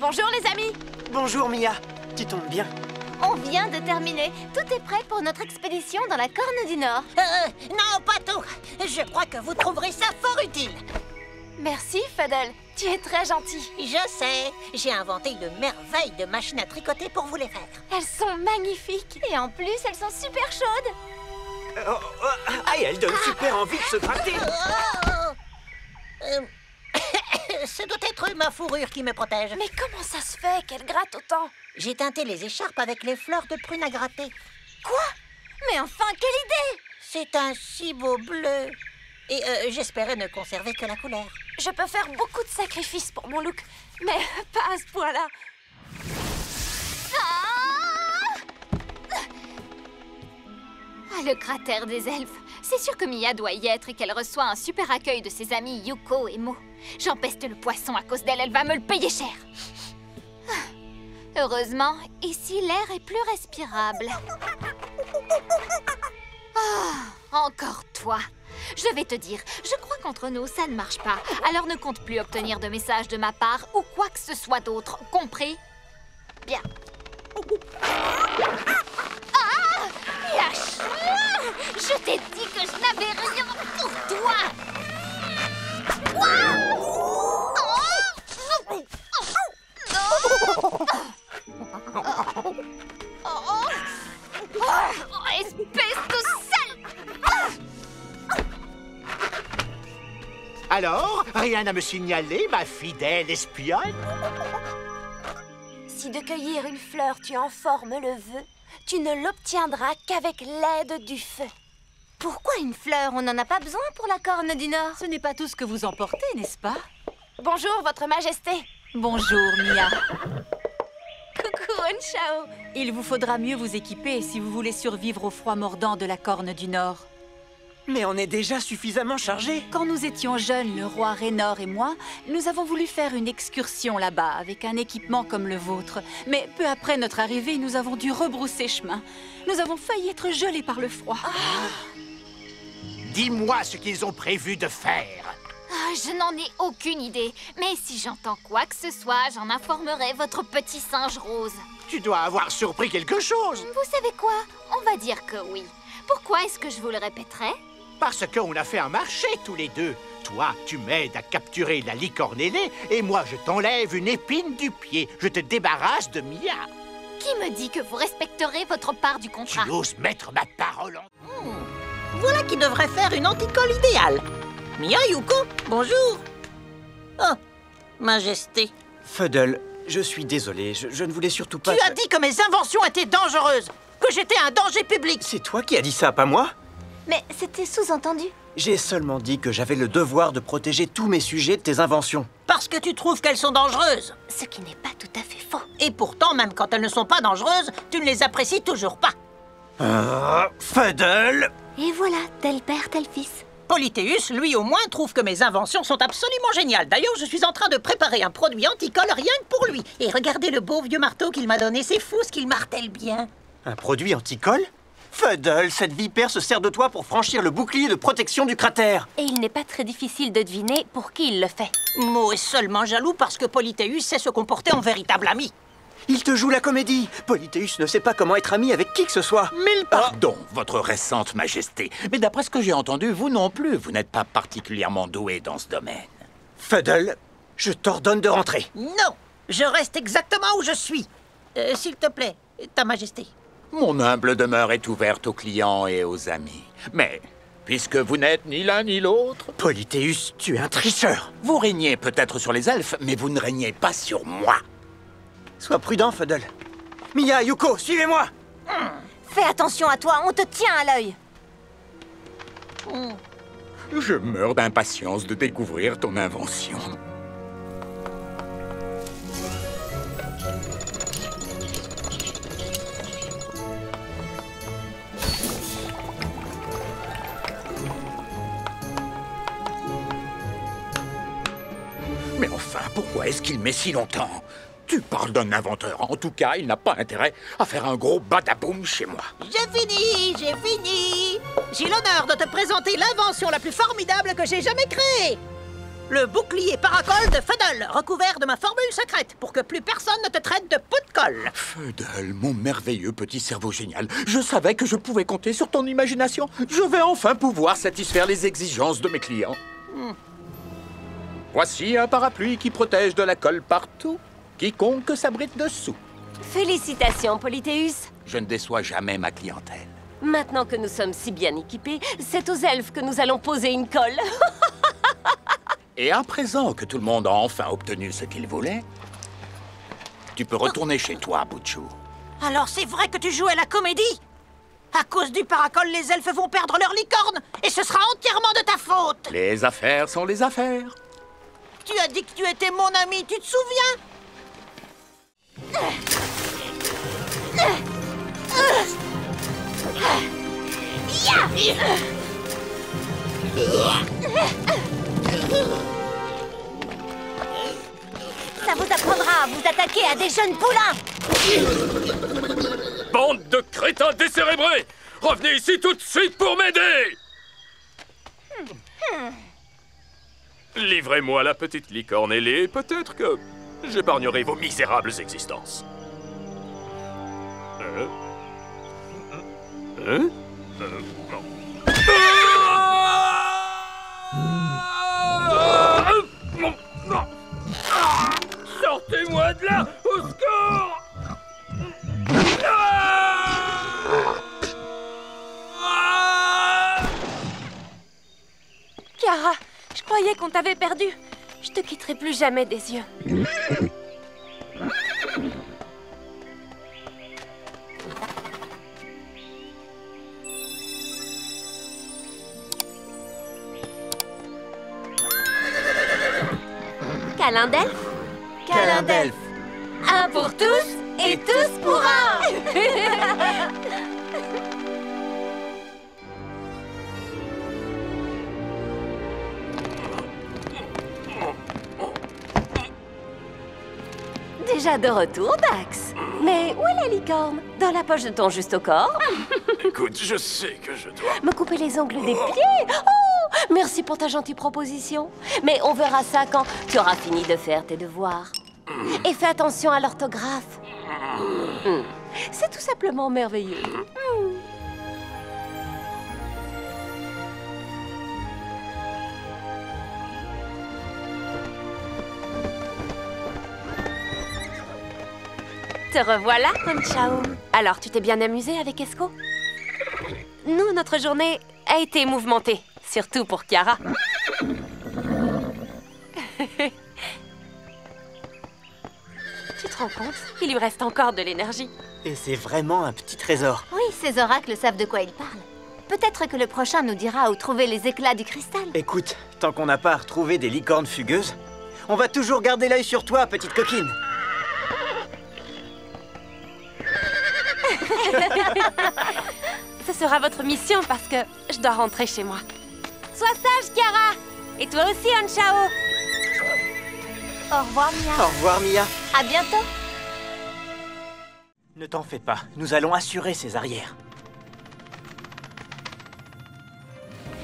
Bonjour les amis. Bonjour Mia, tu tombes bien. On vient de terminer. Tout est prêt pour notre expédition dans la Corne du Nord. Non, pas tout. Je crois que vous trouverez ça fort utile. Merci, Fuddle. Tu es très gentil. Je sais. J'ai inventé une merveille de machines à tricoter pour vous les faire. Elles sont magnifiques. Et en plus, elles sont super chaudes. Elle donne super envie de se gratter. Ce doit être ma fourrure qui me protège. Mais comment ça se fait qu'elle gratte autant? J'ai teinté les écharpes avec les fleurs de prune à gratter. Quoi? Mais enfin, quelle idée! C'est un si beau bleu. Et j'espérais ne conserver que la couleur. Je peux faire beaucoup de sacrifices pour mon look, mais pas à ce point-là. Ah, le cratère des elfes. C'est sûr que Mia doit y être et qu'elle reçoit un super accueil de ses amis Yuko et Mo. J'empeste le poisson à cause d'elle, elle va me le payer cher. Heureusement, ici l'air est plus respirable. Ah, encore toi. Je vais te dire, je crois qu'entre nous, ça ne marche pas. Alors ne compte plus obtenir de messages de ma part ou quoi que ce soit d'autre, compris? Bien. Ah! Lâche-moi! Je t'ai dit que je n'avais rien pour toi! Espèce de sale! Alors, rien à me signaler, ma fidèle espionne? Si de cueillir une fleur tu en formes le vœu, tu ne l'obtiendras qu'avec l'aide du feu. Pourquoi une fleur? On n'en a pas besoin pour la Corne du Nord. Ce n'est pas tout ce que vous emportez, n'est-ce pas? Bonjour, votre majesté. Bonjour, Mia. Coucou, Onchao. Il vous faudra mieux vous équiper si vous voulez survivre au froid mordant de la Corne du Nord. Mais on est déjà suffisamment chargés. Quand nous étions jeunes, le roi Raynor et moi, nous avons voulu faire une excursion là-bas avec un équipement comme le vôtre. Mais peu après notre arrivée, nous avons dû rebrousser chemin. Nous avons failli être gelés par le froid. Dis-moi ce qu'ils ont prévu de faire. Je n'en ai aucune idée. Mais si j'entends quoi que ce soit, j'en informerai votre petit singe rose. Tu dois avoir surpris quelque chose. Vous savez quoi? On va dire que oui. Pourquoi est-ce que je vous le répéterais? Parce qu'on a fait un marché tous les deux. Toi, tu m'aides à capturer la licorne ailée et moi, je t'enlève une épine du pied. Je te débarrasse de Mia. Qui me dit que vous respecterez votre part du contrat? Tu oses mettre ma parole en... Voilà qui devrait faire une anticole idéale. Mia, Yuko, bonjour. Oh, majesté. Fuddle, je suis désolé, je ne voulais surtout pas... Tu as dit que mes inventions étaient dangereuses, que j'étais un danger public. C'est toi qui as dit ça, pas moi? Mais c'était sous-entendu. J'ai seulement dit que j'avais le devoir de protéger tous mes sujets de tes inventions. Parce que tu trouves qu'elles sont dangereuses. Ce qui n'est pas tout à fait faux. Et pourtant, même quand elles ne sont pas dangereuses, tu ne les apprécies toujours pas. Fuddle! Et voilà, tel père, tel fils. Polythéus, lui au moins, trouve que mes inventions sont absolument géniales. D'ailleurs, je suis en train de préparer un produit anticolle rien que pour lui. Et regardez le beau vieux marteau qu'il m'a donné, c'est fou ce qu'il martèle bien. Un produit anticolle? Fuddle, cette vipère se sert de toi pour franchir le bouclier de protection du cratère. Et il n'est pas très difficile de deviner pour qui il le fait. Mo est seulement jaloux parce que Polythéus sait se comporter en véritable ami. Il te joue la comédie. Polythéus ne sait pas comment être ami avec qui que ce soit. Mille pardons, votre récente majesté. Mais d'après ce que j'ai entendu, vous non plus, vous n'êtes pas particulièrement doué dans ce domaine. Fuddle, je t'ordonne de rentrer. Non, je reste exactement où je suis. S'il te plaît, ta majesté. Mon humble demeure est ouverte aux clients et aux amis. Mais, puisque vous n'êtes ni l'un ni l'autre... Polythéus, tu es un tricheur. Vous régnez peut-être sur les elfes, mais vous ne régnez pas sur moi. Sois prudent, Fuddle. Mia, Yuko, suivez-moi. Fais attention à toi, on te tient à l'œil. Je meurs d'impatience de découvrir ton invention. Mais enfin, pourquoi est-ce qu'il met si longtemps? Tu parles d'un inventeur. En tout cas, il n'a pas intérêt à faire un gros badaboum chez moi. J'ai fini, j'ai fini. J'ai l'honneur de te présenter l'invention la plus formidable que j'ai jamais créée. Le bouclier paracol de Fuddle, recouvert de ma formule secrète, pour que plus personne ne te traite de pot de colle. Fuddle, mon merveilleux petit cerveau génial. Je savais que je pouvais compter sur ton imagination. Je vais enfin pouvoir satisfaire les exigences de mes clients. Voici un parapluie qui protège de la colle partout, quiconque s'abrite dessous. Félicitations, Polythéus. Je ne déçois jamais ma clientèle. Maintenant que nous sommes si bien équipés, c'est aux elfes que nous allons poser une colle. Et à présent que tout le monde a enfin obtenu ce qu'il voulait, tu peux retourner chez toi, Butchou. Alors c'est vrai que tu joues à la comédie? À cause du paracol, les elfes vont perdre leur licorne, et ce sera entièrement de ta faute. Les affaires sont les affaires. Tu as dit que tu étais mon ami, tu te souviens? Ça vous apprendra à vous attaquer à des jeunes poulains. Bande de crétins décérébrés! Revenez ici tout de suite pour m'aider! Livrez-moi la petite licorne ailée et peut-être que j'épargnerai vos misérables existences. Non. Sortez-moi de là! Au secours! Kiara, je croyais qu'on t'avait perdu. Je te quitterai plus jamais des yeux. Câlin d'elfe? Câlin d'elfe. Un pour tous et tous pour un. Déjà de retour, Dax. Mais où est la licorne? Dans la poche de ton juste au corps? Écoute, je sais que je dois... Me couper les ongles des pieds? Oh, merci pour ta gentille proposition. Mais on verra ça quand tu auras fini de faire tes devoirs. Et fais attention à l'orthographe. C'est tout simplement merveilleux. Te revoilà, Chao. Alors, tu t'es bien amusé avec Esco? Nous, notre journée a été mouvementée, surtout pour Kiara. Tu te rends compte? Il lui reste encore de l'énergie. Et c'est vraiment un petit trésor. Oui, ces oracles savent de quoi ils parlent. Peut-être que le prochain nous dira où trouver les éclats du cristal. Écoute, tant qu'on n'a pas retrouvé des licornes fugueuses, on va toujours garder l'œil sur toi, petite coquine. Ce sera votre mission parce que je dois rentrer chez moi. Sois sage, Kiara! Et toi aussi, Chao. Au revoir, Mia. Au revoir, Mia. À bientôt. Ne t'en fais pas, nous allons assurer ses arrières.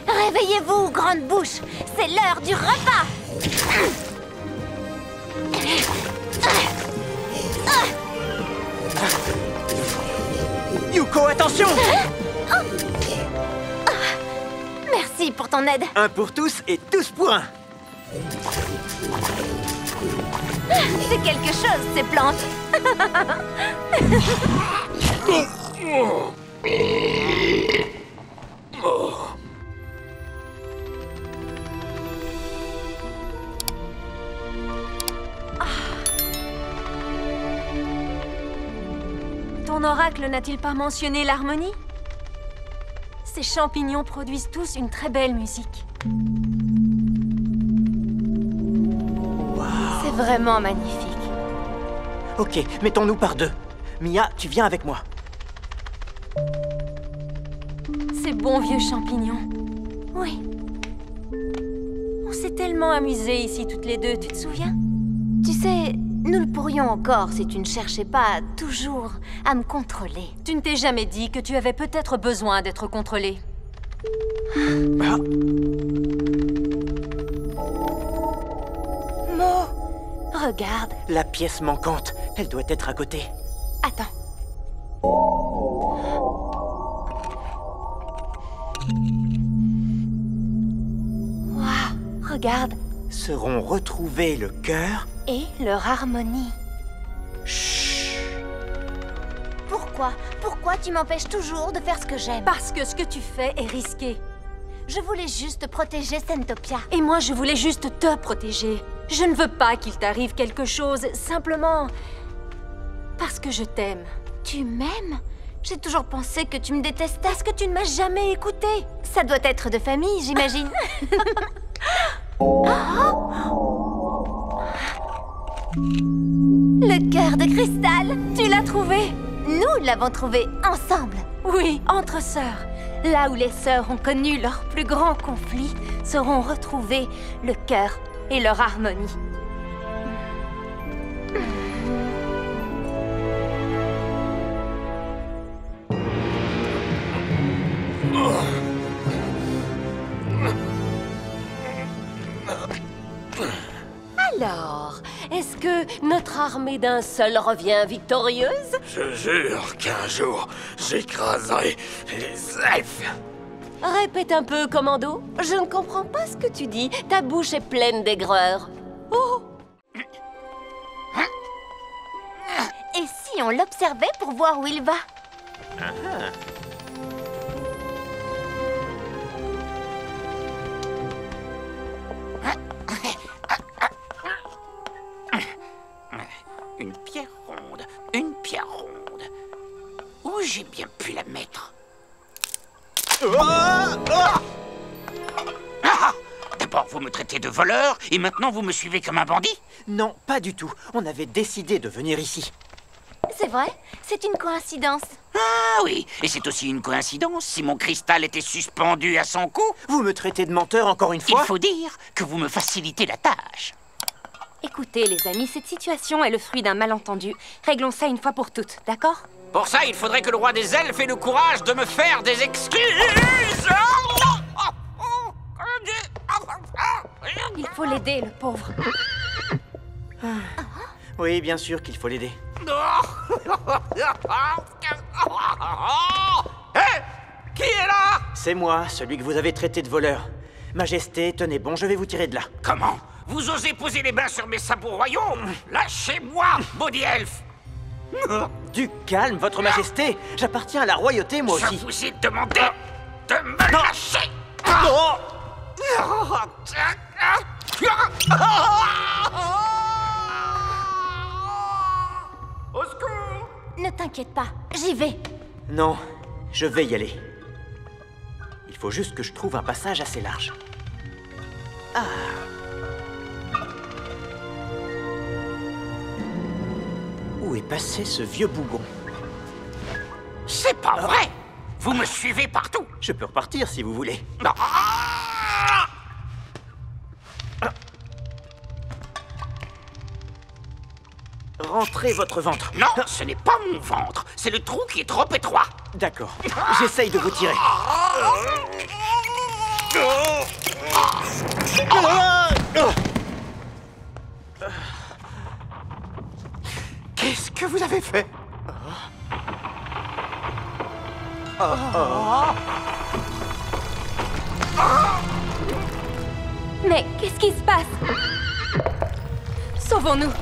Réveillez-vous, grande bouche. C'est l'heure du repas. Yuko, attention! Merci pour ton aide. Un pour tous et tous pour un. C'est quelque chose, ces plantes. Ton oracle n'a-t-il pas mentionné l'harmonie? Ces champignons produisent tous une très belle musique. C'est vraiment magnifique. Ok, mettons-nous par deux. Mia, tu viens avec moi. Ces bons vieux champignons. Oui. On s'est tellement amusés ici toutes les deux, tu te souviens? Tu sais, nous le pourrions encore si tu ne cherchais pas toujours à me contrôler. Tu ne t'es jamais dit que tu avais peut-être besoin d'être contrôlé. Ah. Regarde. La pièce manquante, elle doit être à côté. Attends. Waouh, regarde. Seront retrouvés le cœur. Et leur harmonie. Pourquoi tu m'empêches toujours de faire ce que j'aime? Parce que ce que tu fais est risqué. Je voulais juste protéger Sentopia. Et moi, je voulais juste te protéger. Je ne veux pas qu'il t'arrive quelque chose, simplement parce que je t'aime. Tu m'aimes? J'ai toujours pensé que tu me détestais. Parce que tu ne m'as jamais écouté. Ça doit être de famille, j'imagine. Le cœur de cristal, tu l'as trouvé? Nous l'avons trouvé ensemble. Oui, entre sœurs. Là où les sœurs ont connu leur plus grand conflit, seront retrouvés le cœur et leur harmonie. Alors, est-ce que notre armée d'un seul revient victorieuse? Je jure qu'un jour, j'écraserai les elfes. Répète un peu, commando. Je ne comprends pas ce que tu dis. Ta bouche est pleine d'aigreur. Oh! Et si on l'observait pour voir où il va? Une pierre ronde. Où j'ai bien pu la mettre? D'abord, vous me traitez de voleur, et maintenant vous me suivez comme un bandit? Non, pas du tout. On avait décidé de venir ici. C'est vrai? C'est une coïncidence. Ah oui, et c'est aussi une coïncidence si mon cristal était suspendu à son cou. Vous me traitez de menteur encore une fois? Il faut dire que vous me facilitez la tâche. Écoutez, les amis, cette situation est le fruit d'un malentendu. Réglons ça une fois pour toutes, d'accord? Pour ça, il faudrait que le roi des elfes ait le courage de me faire des excuses. Il faut l'aider, le pauvre. Oui, bien sûr qu'il faut l'aider. Hé! Qui est là? C'est moi, celui que vous avez traité de voleur. Majesté, tenez bon, je vais vous tirer de là. Comment? Vous osez poser les mains sur mes sabots royaux? Lâchez-moi, maudit elfe! Du calme, votre majesté. J'appartiens à la royauté, moi aussi. Je vous ai demandé de me lâcher! Oh! Au secours! Ne t'inquiète pas, j'y vais. Non, je vais y aller. Il faut juste que je trouve un passage assez large. Où est passé ce vieux bougon? C'est pas vrai! Vous me suivez partout! Je peux repartir si vous voulez. Rentrez votre ventre. Non, ce n'est pas mon ventre, c'est le trou qui est trop étroit. D'accord, j'essaye de vous tirer. Qu'est-ce que vous avez fait? Mais qu'est-ce qui se passe? Sauvons-nous.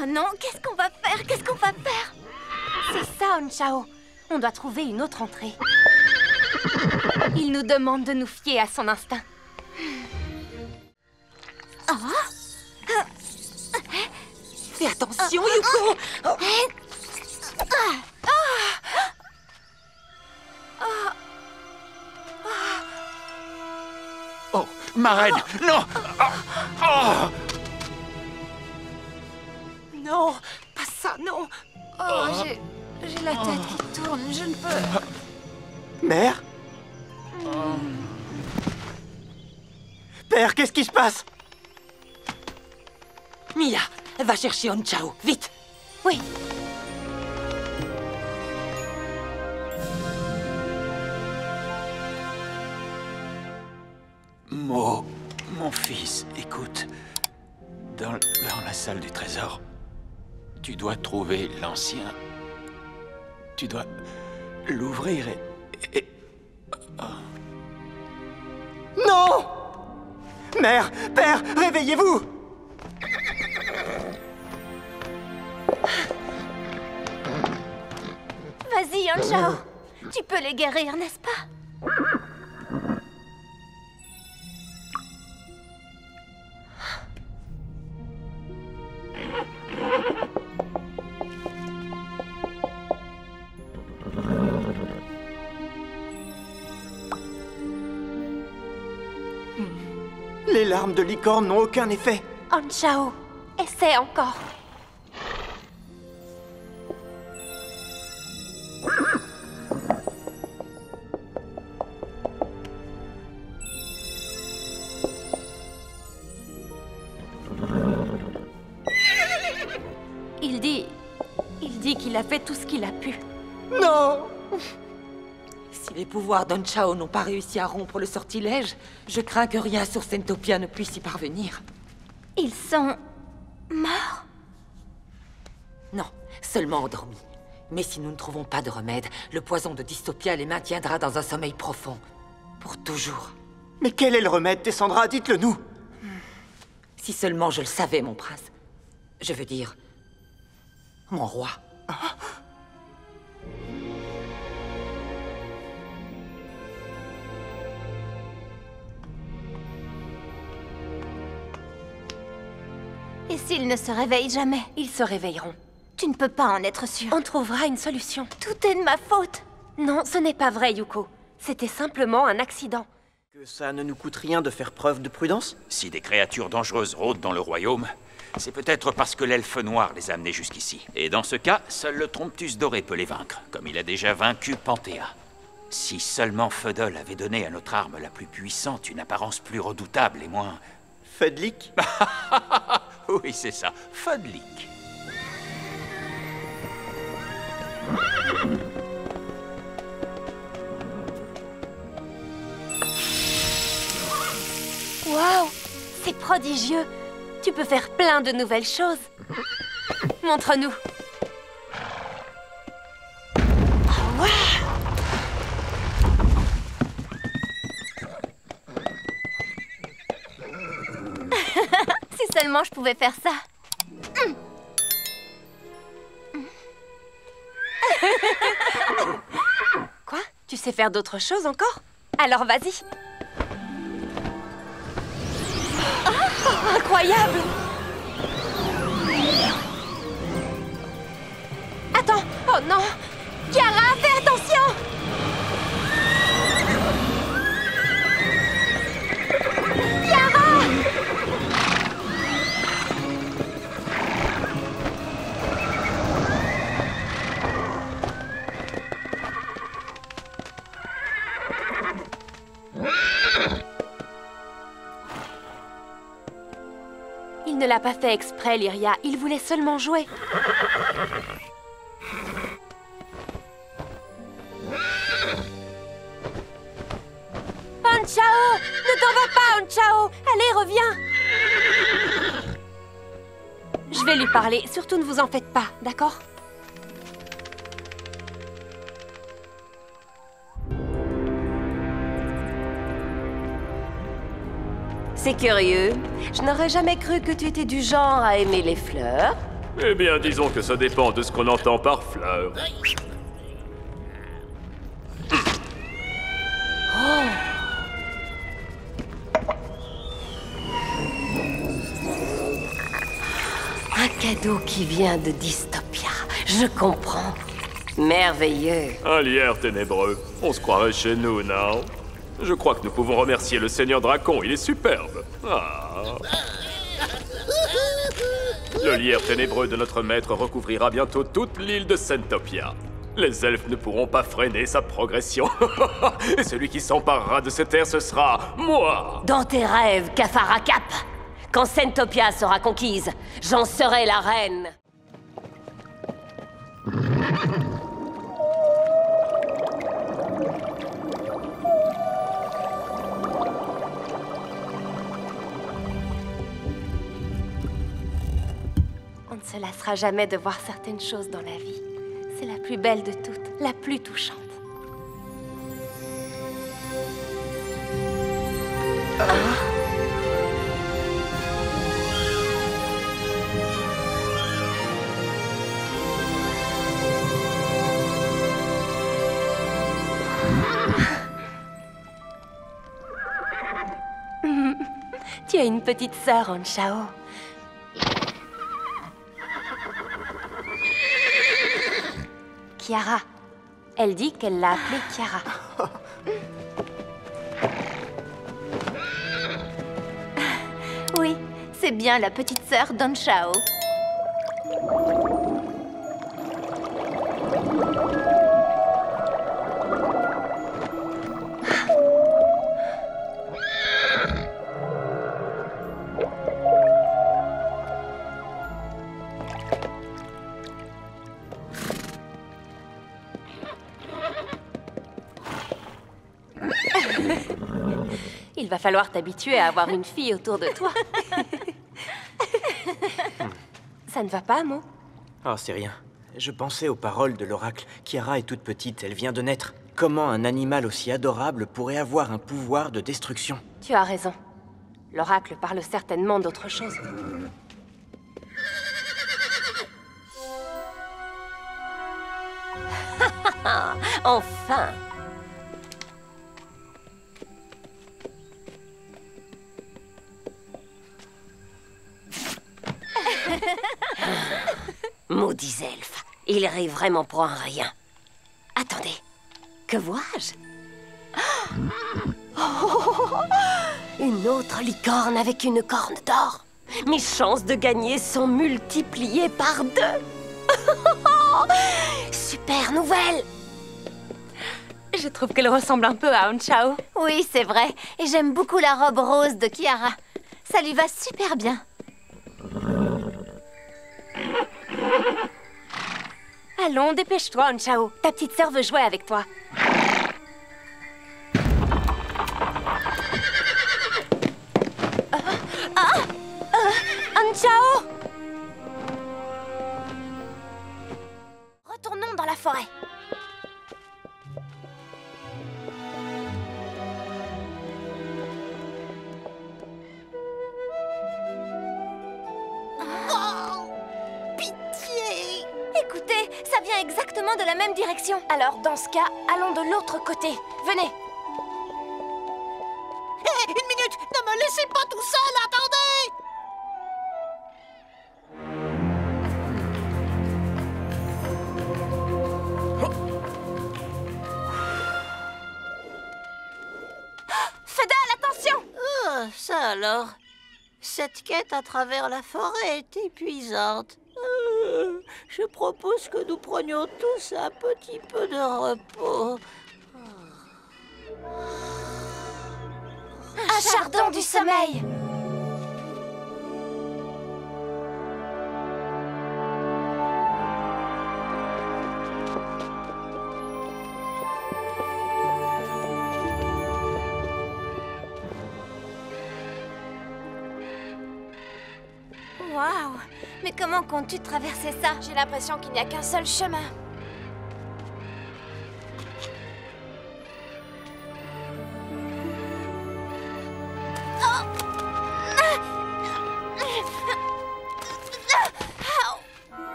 Oh non, qu'est-ce qu'on va faire? Qu'est-ce qu'on va faire? C'est ça, Onchao. On doit trouver une autre entrée. Il nous demande de nous fier à son instinct. Fais attention, Yuko. Oh, ma reine, non! Non, pas ça, non. Oh, j'ai la tête qui tourne, je ne peux... Mère? Père, qu'est-ce qui se passe? Mia, va chercher Onchao, vite. Oui. Mon fils, écoute. Dans la salle du trésor, tu dois trouver l'ancien. Tu dois l'ouvrir et... Non! Mère, père, réveillez-vous! Vas-y, Anshao. Tu peux les guérir, n'est-ce pas? Les larmes de licorne n'ont aucun effet. Anshao, essaie encore. Il dit qu'il a fait tout ce qu'il a pu. Non! Si les pouvoirs d'Anshao n'ont pas réussi à rompre le sortilège, je crains que rien sur Sentopia ne puisse y parvenir. Ils sont... morts? Non, seulement endormis. Mais si nous ne trouvons pas de remède, le poison de Dystopia les maintiendra dans un sommeil profond. Pour toujours. Mais quel est le remède, Tessandra? Dites-le nous! Si seulement je le savais, mon prince. Je veux dire... mon roi. Et s'ils ne se réveillent jamais? Ils se réveilleront. Tu ne peux pas en être sûr. On trouvera une solution. Tout est de ma faute. Non, ce n'est pas vrai, Yuko. C'était simplement un accident. Que ça ne nous coûte rien de faire preuve de prudence? Si des créatures dangereuses rôdent dans le royaume, c'est peut-être parce que l'elfe noir les a amenés jusqu'ici. Et dans ce cas, seul le Tromptus doré peut les vaincre, comme il a déjà vaincu Panthéa. Si seulement Feudol avait donné à notre arme la plus puissante une apparence plus redoutable et moins... Fedlik? Oui, c'est ça, Fudlik. Waouh! C'est prodigieux! Tu peux faire plein de nouvelles choses. Montre-nous. Si seulement je pouvais faire ça. Quoi? Tu sais faire d'autres choses encore? Alors vas-y. Oh, incroyable! Attends! Oh non! Kiara, fais attention! Kiara! Il ne l'a pas fait exprès, Lyria. Il voulait seulement jouer. Anshao! Ne t'en va pas, Anshao! Allez, reviens! Je vais lui parler. Surtout ne vous en faites pas, d'accord? C'est curieux. Je n'aurais jamais cru que tu étais du genre à aimer les fleurs. Eh bien, disons que ça dépend de ce qu'on entend par fleur. Un cadeau qui vient de Dystopia. Je comprends. Merveilleux. Un lierre ténébreux. On se croirait chez nous, non? Je crois que nous pouvons remercier le Seigneur Dracon, il est superbe. Ah. Le lierre ténébreux de notre maître recouvrira bientôt toute l'île de Sentopia. Les elfes ne pourront pas freiner sa progression. Et celui qui s'emparera de cette terre, ce sera moi. Dans tes rêves, Kafarakap. Quand Sentopia sera conquise, j'en serai la reine. On ne se lassera jamais de voir certaines choses dans la vie. C'est la plus belle de toutes, la plus touchante. Tu as une petite sœur, Anshao. Kiara. Elle dit qu'elle l'a appelée Kiara. Oui, c'est bien la petite sœur d'Anshao. Il va falloir t'habituer à avoir une fille autour de toi. Ça ne va pas, Mo? Oh, c'est rien. Je pensais aux paroles de l'oracle. Kiara est toute petite, elle vient de naître. Comment un animal aussi adorable pourrait avoir un pouvoir de destruction? Tu as raison. L'oracle parle certainement d'autre chose. Enfin! Maudits elfes, ils rient vraiment pour un rien. Attendez, que vois-je? Une autre licorne avec une corne d'or. Mes chances de gagner sont multipliées par 2. Super nouvelle! Je trouve qu'elle ressemble un peu à Anshao. Oui, c'est vrai. Et j'aime beaucoup la robe rose de Kiara. Ça lui va super bien. Allons, dépêche-toi, Anshao. Ta petite sœur veut jouer avec toi. Anshao! Retournons dans la forêt. Écoutez, ça vient exactement de la même direction. Alors, dans ce cas, allons de l'autre côté. Venez. Hé, une minute! Ne me laissez pas tout seul, attendez! Fedal, attention! Oh, ça alors. Cette quête à travers la forêt est épuisante. Je propose que nous prenions tous un petit peu de repos. Un chardon du sommeil! Waouh! Mais comment comptes-tu traverser ça? J'ai l'impression qu'il n'y a qu'un seul chemin.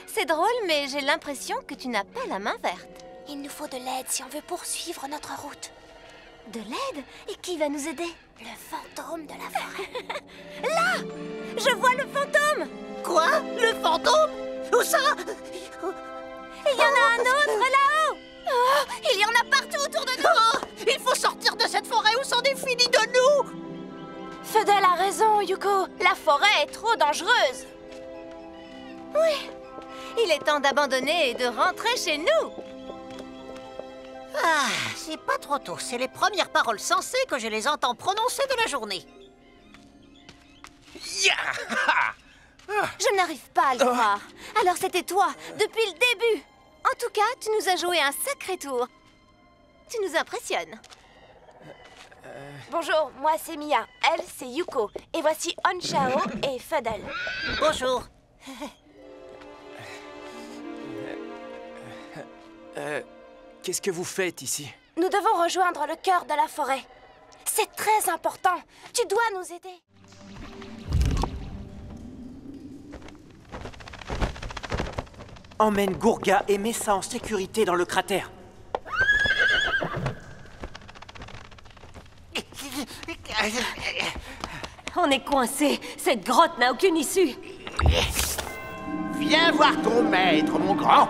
C'est drôle, mais j'ai l'impression que tu n'as pas la main verte. Il nous faut de l'aide si on veut poursuivre notre route. De l'aide? Et qui va nous aider? Le fantôme de la forêt. Là! Je vois le fantôme! Quoi? Le fantôme? Où ça? Il y en a un autre là-haut! Oh, il y en a partout autour de nous! Oh, il faut sortir de cette forêt ou c'en est fini de nous! Fedal a raison, Yuko. La forêt est trop dangereuse. Oui. Il est temps d'abandonner et de rentrer chez nous. Ah, c'est pas trop tôt. C'est les premières paroles sensées que je les entends prononcer de la journée. Je n'arrive pas à le croire. Alors c'était toi, depuis le début. En tout cas, tu nous as joué un sacré tour. Tu nous impressionnes. Bonjour, moi c'est Mia. Elle, c'est Yuko. Et voici Onchao et Fuddle. Bonjour. Qu'est-ce que vous faites ici? Nous devons rejoindre le cœur de la forêt. C'est très important. Tu dois nous aider. Emmène Gourga et mets ça en sécurité dans le cratère. On est coincé. Cette grotte n'a aucune issue. Viens voir ton maître, mon grand.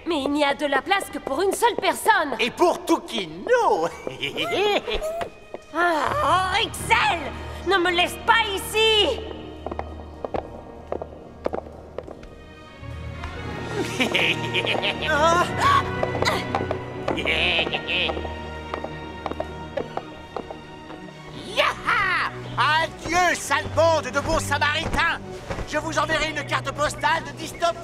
Mais il n'y a de la place que pour une seule personne. Et pour Tukino. Oh, Rixel! Ne me laisse pas ici! Yaha! Adieu, sale bande de bons samaritains! Je vous enverrai une carte postale de Dystopia!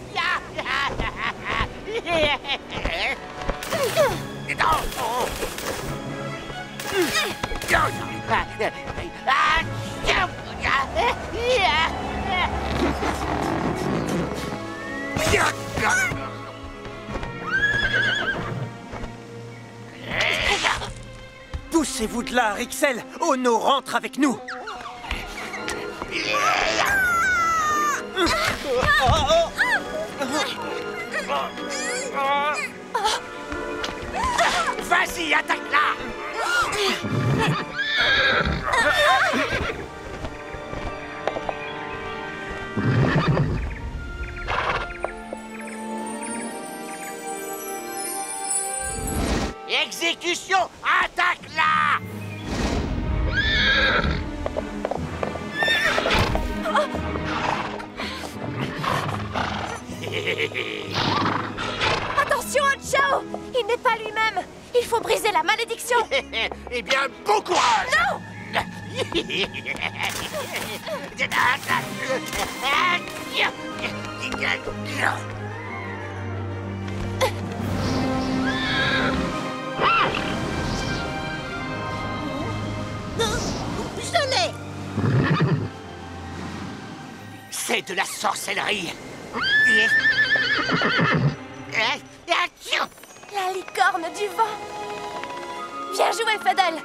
Poussez-vous de là, Rixel! Ono rentre avec nous! Vas-y, attaque-la! Exécution! Attaque-la! Attention, Onchao! Il n'est pas lui-même. Il faut briser la malédiction. Eh bien, bon courage! Non! Je l'ai. C'est de la sorcellerie! La licorne du vent. Bien joué, Fuddle.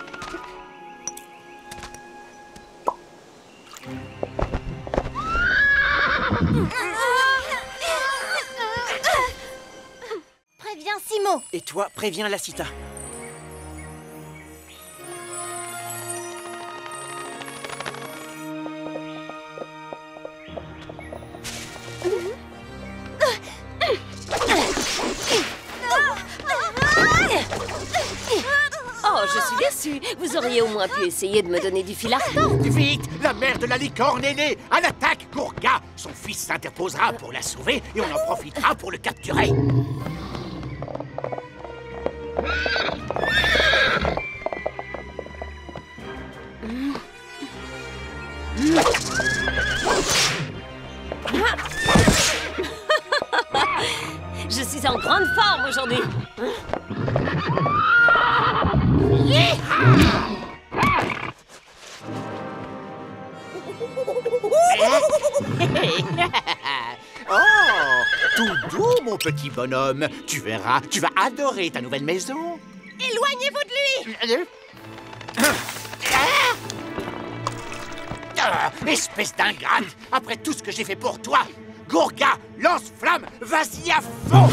Préviens Simo. Et toi, préviens la Cita. Oh, je suis déçue. Vous auriez au moins pu essayer de me donner du fil à retordre. Vite! La mère de la licorne est née! À l'attaque, Gourga! Son fils s'interposera pour la sauver et on en profitera pour le capturer. Je suis en grande forme aujourd'hui. Oh! Tout doux, mon petit bonhomme. Tu verras, tu vas adorer ta nouvelle maison. Éloignez-vous de lui. Espèce d'ingrate! Après tout ce que j'ai fait pour toi, Gourga, lance-flamme, vas-y à fond!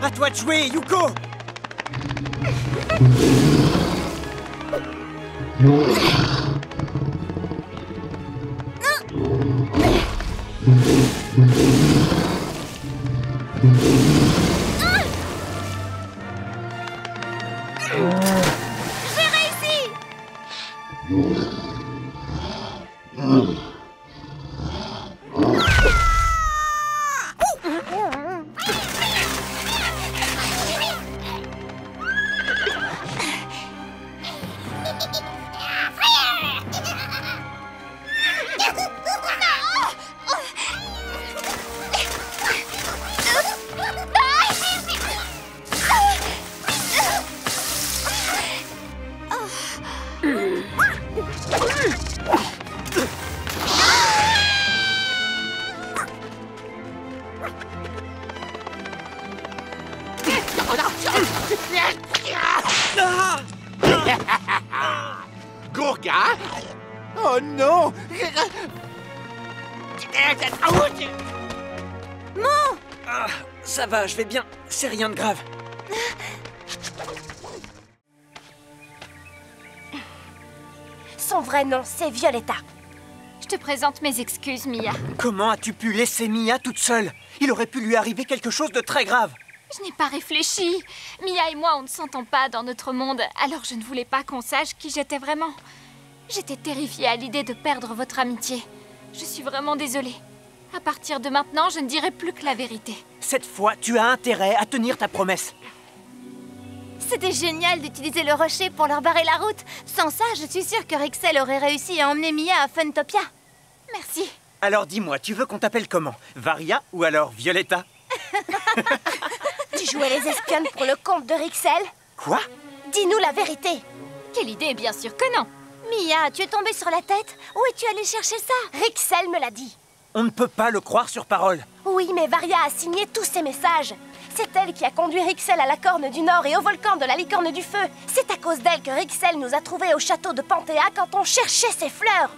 À toi de jouer, Yuko! J'ai réussi. non! Ah, ça va, je vais bien. C'est rien de grave. Son vrai nom, c'est Violetta. Je te présente mes excuses, Mia. Comment as-tu pu laisser Mia toute seule? Il aurait pu lui arriver quelque chose de très grave. Je n'ai pas réfléchi. Mia et moi, on ne s'entend pas dans notre monde, alors je ne voulais pas qu'on sache qui j'étais vraiment. J'étais terrifiée à l'idée de perdre votre amitié. Je suis vraiment désolée. À partir de maintenant, je ne dirai plus que la vérité. Cette fois, tu as intérêt à tenir ta promesse. C'était génial d'utiliser le rocher pour leur barrer la route. Sans ça, je suis sûre que Rixel aurait réussi à emmener Mia à Funtopia. Merci. Alors dis-moi, tu veux qu'on t'appelle comment? Varia ou alors Violetta? Tu jouais les espionnes pour le compte de Rixel? Quoi? Dis-nous la vérité. Quelle idée, bien sûr que non. Mia, tu es tombée sur la tête? Où es-tu allée chercher ça? Rixel me l'a dit. On ne peut pas le croire sur parole. Oui, mais Varia a signé tous ces messages. C'est elle qui a conduit Rixel à la Corne du Nord et au volcan de la Licorne du Feu. C'est à cause d'elle que Rixel nous a trouvés au château de Panthéa quand on cherchait ses fleurs.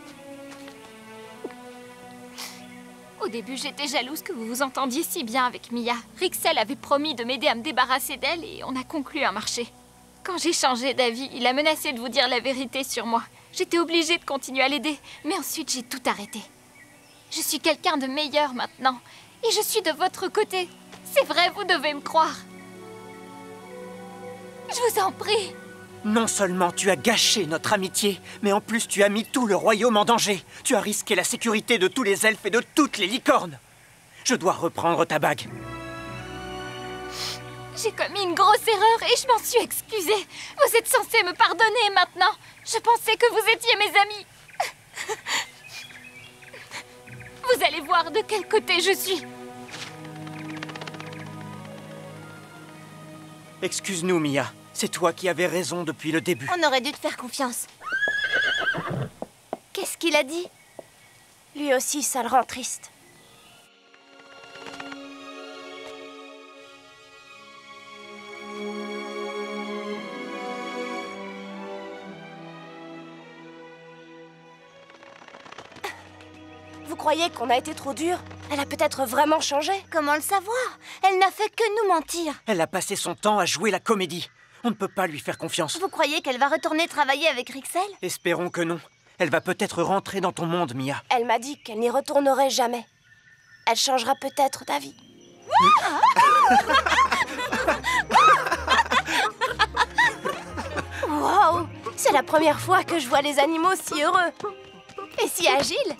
Au début, j'étais jalouse que vous vous entendiez si bien avec Mia. Rixel avait promis de m'aider à me débarrasser d'elle et on a conclu un marché. Quand j'ai changé d'avis, il a menacé de vous dire la vérité sur moi. J'étais obligée de continuer à l'aider, mais ensuite j'ai tout arrêté. Je suis quelqu'un de meilleur maintenant et je suis de votre côté. C'est vrai, vous devez me croire. Je vous en prie. Non seulement tu as gâché notre amitié, mais en plus tu as mis tout le royaume en danger. Tu as risqué la sécurité de tous les elfes et de toutes les licornes. Je dois reprendre ta bague. J'ai commis une grosse erreur et je m'en suis excusée. Vous êtes censés me pardonner maintenant. Je pensais que vous étiez mes amis. Vous allez voir de quel côté je suis. Excuse-nous, Mia. C'est toi qui avais raison depuis le début. On aurait dû te faire confiance. Qu'est-ce qu'il a dit? Lui aussi, ça le rend triste. Vous croyez qu'on a été trop dur? Elle a peut-être vraiment changé. Comment le savoir? Elle n'a fait que nous mentir. Elle a passé son temps à jouer la comédie. On ne peut pas lui faire confiance. Vous croyez qu'elle va retourner travailler avec Rixel? Espérons que non. Elle va peut-être rentrer dans ton monde, Mia. Elle m'a dit qu'elle n'y retournerait jamais. Elle changera peut-être d'avis. Wow! C'est la première fois que je vois les animaux si heureux. Et si agiles.